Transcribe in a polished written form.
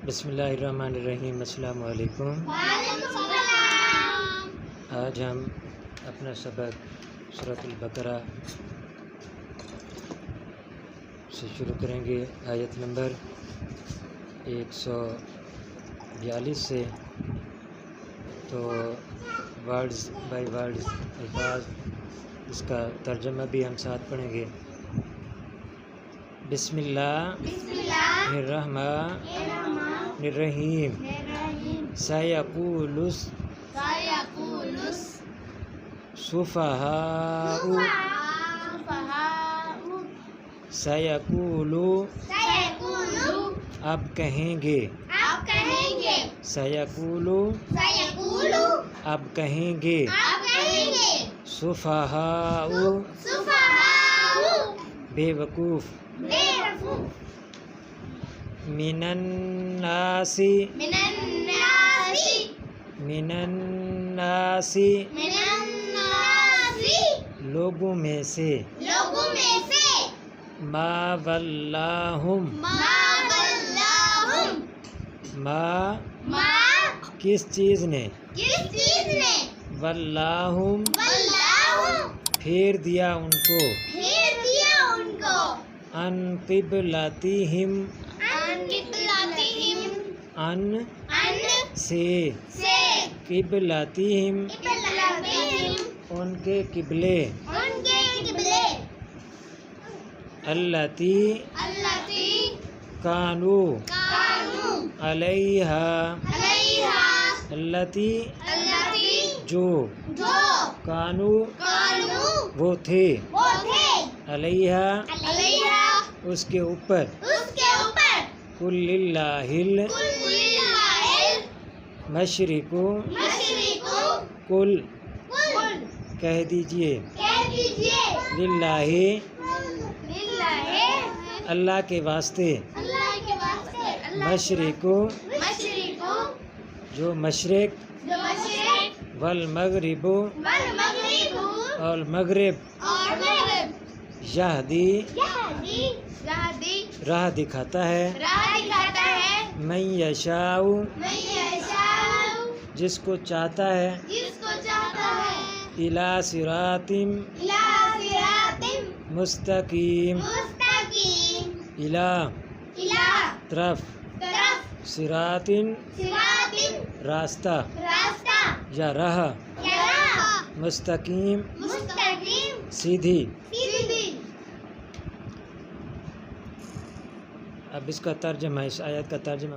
بسم اللہ الرحمن الرحیم۔ السلام علیکم۔ آج ہم اپنا سبق سورۃ البقرہ سے شروع کریں گے، آیت نمبر 142 سے۔ تو ورڈز بائی ورڈز الفاظ، اس کا ترجمہ بھی ہم ساتھ پڑھیں گے۔ بسم اللہ الرحمن الرحیم۔ سیقول السفہاء، سیقول اب کہیں گے، سیقول اب کہیں گے، سفہاء بے وقوف، من الناس لوگوں میں سے، ما ولاہم ما کس چیز نے، ولاہم پھیر دیا ان کو، ان قبلتہم ان سے، قبلتہم ان کے قبلے، التی کانوا علیہا، التی جو، کانوا وہ تھے، علیہا اس کے اوپر، قل للہ المشرق، قل کہہ دیجئے، للہ اللہ کے واسطے، مشرق جو مشرق، والمغرب اور مغرب، یہدی راہ دکھاتا ہے، من یشاء جس کو چاہتا ہے، الی صراط مستقیم، الی طرف، صراط راستہ یا راہ، مستقیم سیدھی۔ اب اس کا ترجمہ، اس آیت کا ترجمہ